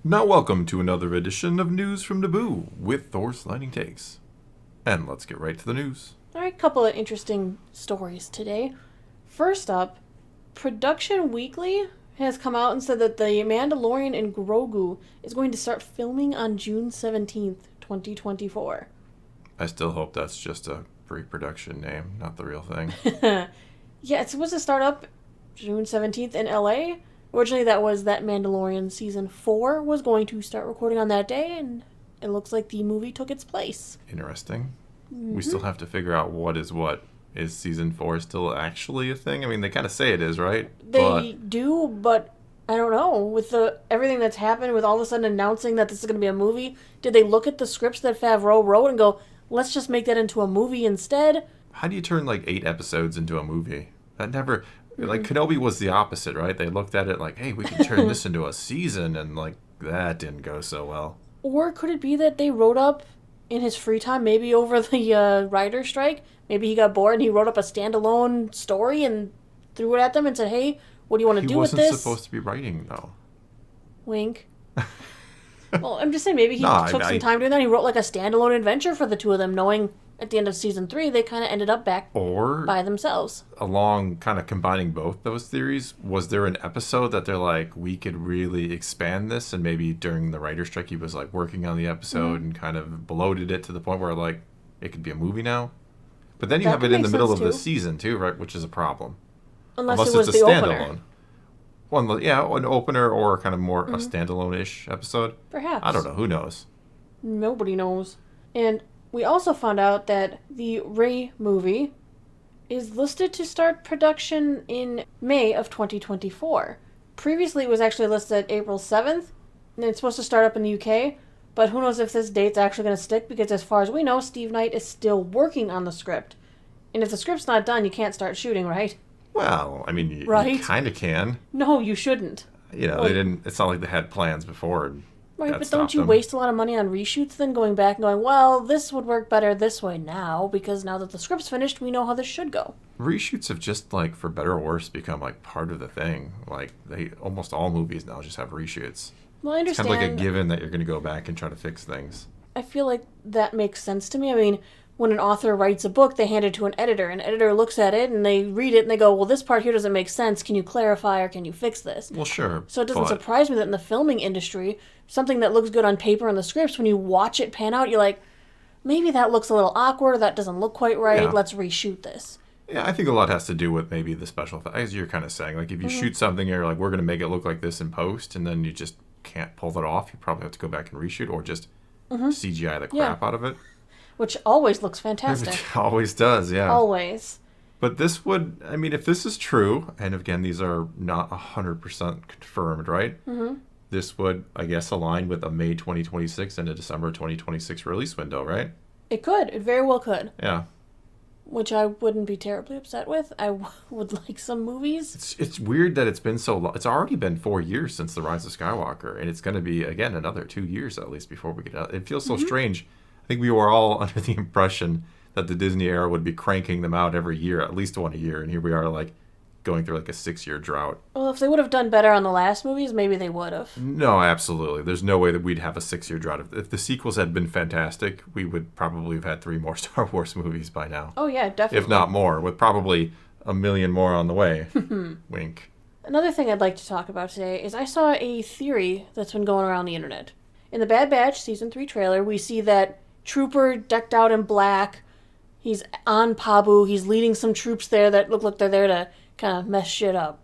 Now welcome to another edition of News from Naboo with Thor's Lightning Takes. And let's get right to the news. All right, couple of interesting stories today. First up, Production Weekly has come out and said that the Mandalorian and Grogu is going to start filming on June 17th, 2024. I still hope that's just a pre-production name, not the real thing. Yeah, it's supposed to start up June 17th in LA. Originally, that Mandalorian Season 4 was going to start recording on that day, and it looks like the movie took its place. Interesting. We still have to figure out what is what. Is Season 4 still actually a thing? I mean, they kind of say it is, right? They do, but I don't know. With everything that's happened, with all of a sudden announcing that this is going to be a movie, did they look at the scripts that Favreau wrote and go, let's just make that into a movie instead? How do you turn, 8 episodes into a movie? That never... Like, Kenobi was the opposite, right? They looked at it like, hey, we can turn this into a season, and, that didn't go so well. Or could it be that they wrote up in his free time, maybe over the writer's strike? Maybe he got bored and he wrote up a standalone story and threw it at them and said, hey, what do you want to do with this? He wasn't supposed to be writing, though. Wink. Well, I'm just saying, maybe he took some time doing that. He wrote, a standalone adventure for the two of them, knowing at the end of Season 3, they kind of ended up back by themselves. Along kind of combining both those theories, was there an episode that they're like, we could really expand this, and maybe during the writer's strike he was working on the episode and kind of bloated it to the point where it could be a movie now? But then you have it in the middle of the season too, right? Which is a problem. Unless it was it's a standalone. An opener or kind of more a standalone-ish episode. Perhaps. I don't know. Who knows? Nobody knows. And we also found out that the Rey movie is listed to start production in May of 2024. Previously, it was actually listed April 7th, and it's supposed to start up in the UK, but who knows if this date's actually going to stick, because as far as we know, Steve Knight is still working on the script. And if the script's not done, you can't start shooting, right? Well, I mean, you kind of can. No, you shouldn't. They didn't. It's not like they had plans before. Right, but don't you waste a lot of money on reshoots then going back and going, well, this would work better this way now, because now that the script's finished, we know how this should go. Reshoots have just, for better or worse, become, part of the thing. Almost all movies now just have reshoots. Well, I understand. It's kind of a given that you're going to go back and try to fix things. I feel like that makes sense to me. I mean, when an author writes a book, they hand it to an editor. An editor looks at it, and they read it, and they go, well, this part here doesn't make sense. Can you clarify, or can you fix this? Well, sure. So it doesn't surprise me that in the filming industry, something that looks good on paper in the scripts, when you watch it pan out, you're like, maybe that looks a little awkward, or that doesn't look quite right. Yeah. Let's reshoot this. Yeah, I think a lot has to do with maybe the special effects, as you're kind of saying. If you shoot something, you're like, we're going to make it look like this in post, and then you just can't pull that off. You probably have to go back and reshoot, or just CGI the crap out of it. Which always looks fantastic. It always does, yeah. Always. But this would, if this is true, and again, these are not 100% confirmed, right? Mm-hmm. This would, I guess, align with a May 2026 and a December 2026 release window, right? It could. It very well could. Yeah. Which I wouldn't be terribly upset with. I would like some movies. It's weird that it's been so long. It's already been 4 years since The Rise of Skywalker, and it's going to be, again, another 2 years at least before we get out. It feels so strange. I think we were all under the impression that the Disney era would be cranking them out every year, at least one a year, and here we are going through a 6-year drought. Well, if they would have done better on the last movies, maybe they would have. No, absolutely. There's no way that we'd have a 6-year drought. If the sequels had been fantastic, we would probably have had 3 more Star Wars movies by now. Oh, yeah, definitely. If not more, with probably 1 million more on the way. Wink. Another thing I'd like to talk about today is I saw a theory that's been going around the internet. In the Bad Batch Season 3 trailer, we see that Trooper decked out in black. He's on Pabu. He's leading some troops there that look like they're there to kind of mess shit up.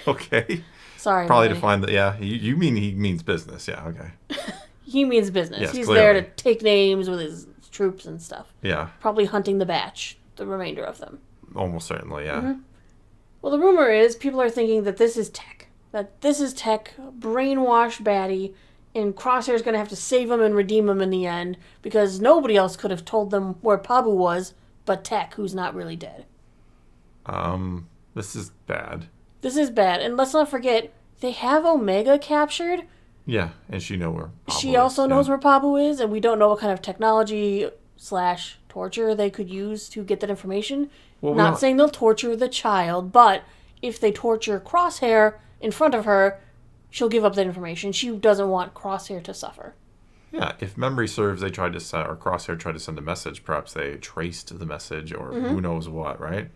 Okay. Sorry. Probably to find that, yeah. You mean he means business, yeah, okay. He means business. Yes, he's clearly there to take names with his troops and stuff. Yeah. Probably hunting the batch, the remainder of them. Almost certainly, yeah. Mm-hmm. Well, the rumor is people are thinking that this is Tech. That this is Tech, brainwashed baddie, and Crosshair's going to have to save him and redeem him in the end, because nobody else could have told them where Pabu was but Tech, who's not really dead. This is bad. This is bad. And let's not forget, they have Omega captured. Yeah, and she knows where Pabu She also knows where Pabu is, and we don't know what kind of technology / torture they could use to get that information. Well, not saying they'll torture the child, but if they torture Crosshair in front of her, she'll give up that information. She doesn't want Crosshair to suffer. Yeah, if memory serves, they tried to send, or Crosshair tried to send a message. Perhaps they traced the message, or who knows what, right?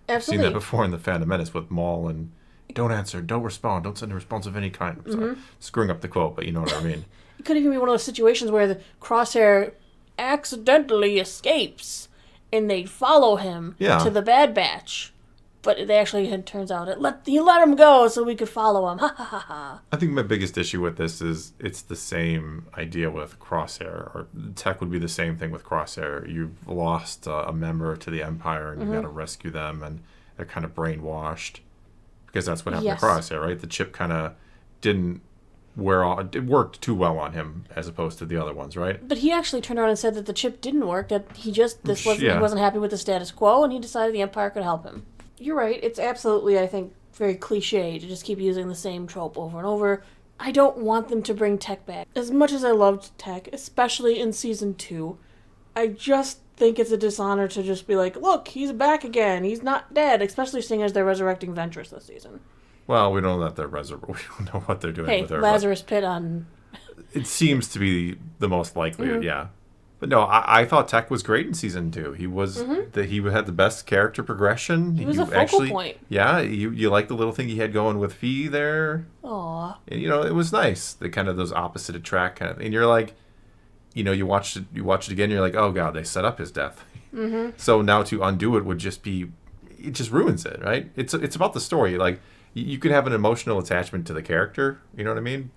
Absolutely. I've seen that before in the Phantom Menace with Maul and don't answer, don't respond, don't send a response of any kind. I'm sorry, screwing up the quote, but you know what I mean. It could even be one of those situations where the Crosshair accidentally escapes, and they follow him to the Bad Batch. But they actually, it turns out, you let him go so we could follow him. Ha ha ha ha. I think my biggest issue with this is it's the same idea with Crosshair. Or Tech would be the same thing with Crosshair. You've lost a member to the Empire, and you've got to rescue them, and they're kind of brainwashed. Because that's what happened to Crosshair, right? The chip kind of didn't wear off. It worked too well on him as opposed to the other ones, right? But he actually turned around and said that the chip didn't work, that he wasn't happy with the status quo, and he decided the Empire could help him. You're right. It's absolutely, I think, very cliche to just keep using the same trope over and over. I don't want them to bring Tech back. As much as I loved Tech, especially in Season 2, I just think it's a dishonor to just be like, look, he's back again. He's not dead, especially seeing as they're resurrecting Ventress this season. Well, we don't know that they're we don't know what they're doing with her. Lazarus Pit on... It seems to be the most likely, yeah. But no, I thought Tech was great in Season 2. He was he had the best character progression. He was a focal point. Yeah, you like the little thing he had going with Fee there. Aww. And, it was nice. The kind of those opposite attract kind of, and you're like, you watch it again. You're like, oh god, they set up his death. So now to undo it would just be, it just ruins it, right? It's about the story. Like you can have an emotional attachment to the character. You know what I mean?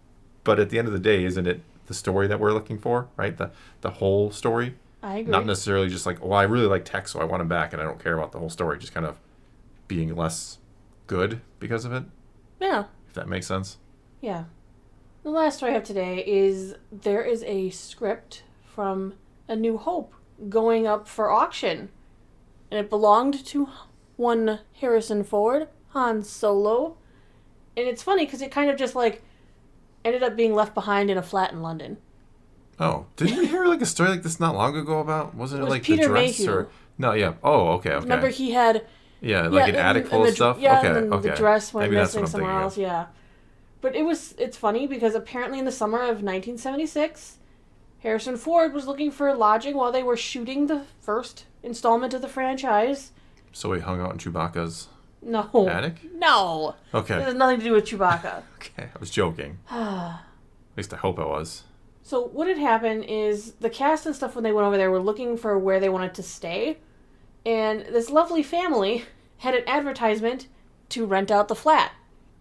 But at the end of the day, isn't it the story that we're looking for, right? The whole story. I agree. Not necessarily just like, I really like Tech, so I want him back, and I don't care about the whole story. Just kind of being less good because of it. Yeah. If that makes sense. Yeah. The last story I have today is there is a script from A New Hope going up for auction. And it belonged to one Harrison Ford, Han Solo. And it's funny because it kind of just ended up being left behind in a flat in London. Oh, didn't we hear a story like this not long ago about? Wasn't it like Peter the dress Mayhew. or no? Yeah. Oh, okay. Remember he had an attic full of stuff. Yeah, okay, and then the dress went Maybe missing somewhere else. Yeah, but it's funny because apparently in the summer of 1976, Harrison Ford was looking for lodging while they were shooting the first installment of the franchise. So he hung out in Chewbacca's attic? No. Okay. It has nothing to do with Chewbacca. Okay, I was joking. At least I hope I was. So what had happened is the cast and stuff when they went over there were looking for where they wanted to stay. And this lovely family had an advertisement to rent out the flat.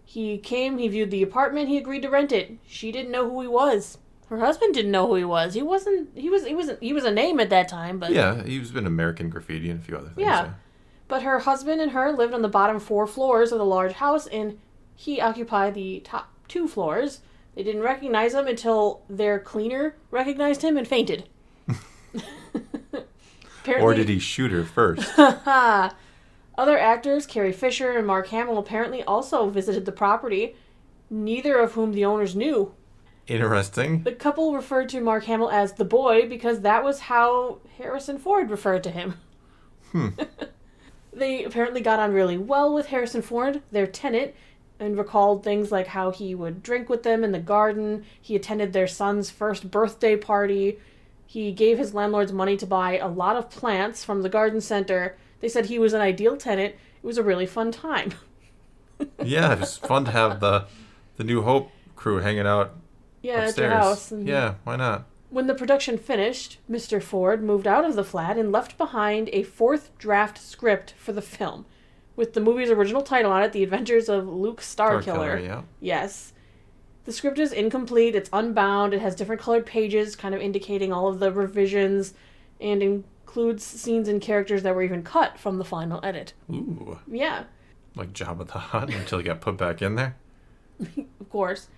He came, he viewed the apartment, he agreed to rent it. She didn't know who he was. Her husband didn't know who he was. He was a name at that time, but yeah, he's been American Graffiti and a few other things. Yeah. But her husband and her lived on the bottom 4 floors of the large house, and he occupied the top 2 floors. They didn't recognize him until their cleaner recognized him and fainted. Or did he shoot her first? Other actors, Carrie Fisher and Mark Hamill, apparently also visited the property, neither of whom the owners knew. Interesting. The couple referred to Mark Hamill as the boy because that was how Harrison Ford referred to him. They apparently got on really well with Harrison Ford, their tenant, and recalled things like how he would drink with them in the garden. He attended their son's first birthday party. He gave his landlords money to buy a lot of plants from the garden center. They said he was an ideal tenant. It was a really fun time. Yeah, it was fun to have the New Hope crew hanging out upstairs. At your house. Yeah, why not? When the production finished, Mr. Ford moved out of the flat and left behind a 4th draft script for the film, with the movie's original title on it, The Adventures of Luke Starkiller. Yeah. Yes. The script is incomplete, it's unbound, it has different colored pages, kind of indicating all of the revisions, and includes scenes and characters that were even cut from the final edit. Ooh. Yeah. Like Jabba the Hutt until he got put back in there? Of course.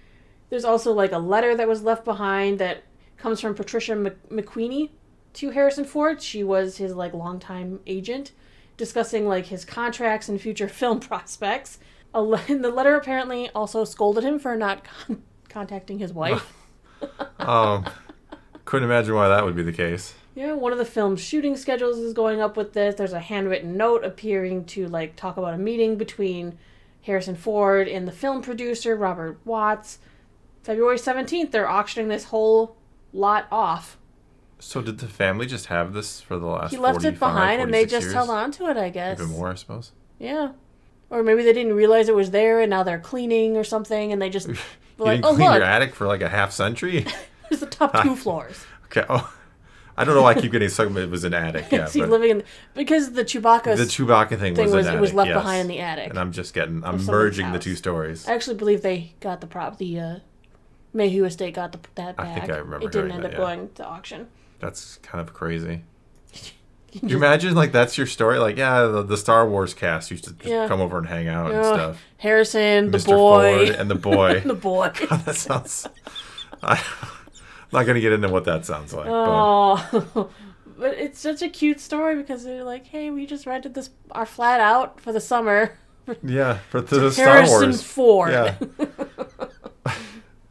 There's also a letter that was left behind that comes from Patricia McQueenie to Harrison Ford. She was his longtime agent, discussing his contracts and future film prospects. And the letter apparently also scolded him for not contacting his wife. Couldn't imagine why that would be the case. Yeah, one of the film's shooting schedules is going up with this. There's a handwritten note appearing to talk about a meeting between Harrison Ford and the film producer, Robert Watts. February 17th, they're auctioning this whole lot off. So did the family just have this for the last 45, He left it behind, and they just years? held on to it, I guess. Even more, I suppose. Yeah. Or maybe they didn't realize it was there, and now they're cleaning or something, and they just... You like, didn't oh, clean look, your attic for like a half century? it's the top 2 floors. Okay. Oh, I don't know why I keep getting stuck. It was an attic. Yeah, He's living in... Because the Chewbacca thing was an attic, was left yes. behind in the attic. And I'm merging the two stories. I actually believe they got the Mayhew estate got that back. I think I remember it didn't hearing end up that, going to auction. That's kind of crazy. Can you imagine, like, that's your story? Like, yeah, the Star Wars cast used to just come over and hang out and stuff. Harrison, Mr. the boy. Ford, and the boy. The boy. God, that sounds... I'm not going to get into what that sounds like. Oh, but it's such a cute story because they're like, hey, we just rented our flat out for the summer. Yeah, for the Star Harrison Wars. Ford. Yeah.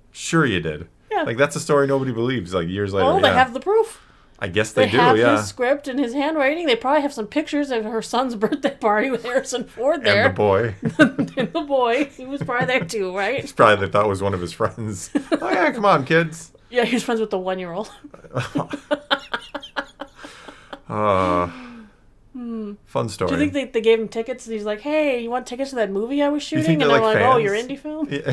Sure you did. Yeah. Like, that's a story nobody believes, like, years later. Well, they have the proof. I guess they do, have yeah. his script and his handwriting. They probably have some pictures of her son's birthday party with Harrison Ford there. And the boy. And the boy. He was probably there too, right? He's probably they thought was one of his friends. Oh, yeah, come on, kids. Yeah, he was friends with the 1-year-old. Fun story. Do you think they gave him tickets? And he's like, hey, you want tickets to that movie I was shooting? think And they're they're like like, oh, fans? your indie film? Yeah.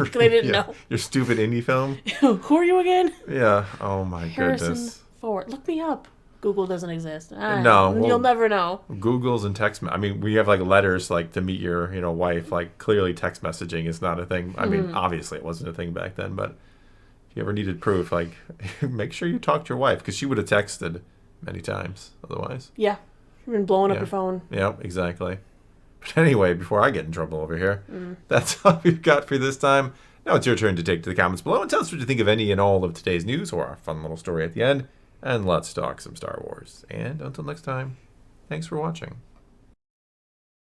They didn't know. Your stupid indie film? Who are you again? Yeah. Oh, my Harrison goodness. Ford. Look me up. Google doesn't exist. No, You'll never know. Googles and text. I mean, we have like letters like to meet your wife. Like clearly, text messaging is not a thing. I mean, obviously, it wasn't a thing back then. But if you ever needed proof, like make sure you talk to your wife because she would have texted many times otherwise. Yeah, you've been blowing up your phone. Yep, exactly. But anyway, before I get in trouble over here, that's all we've got for this time. Now it's your turn to take to the comments below and tell us what you think of any and all of today's news or our fun little story at the end. And let's talk some Star Wars. And until next time, thanks for watching.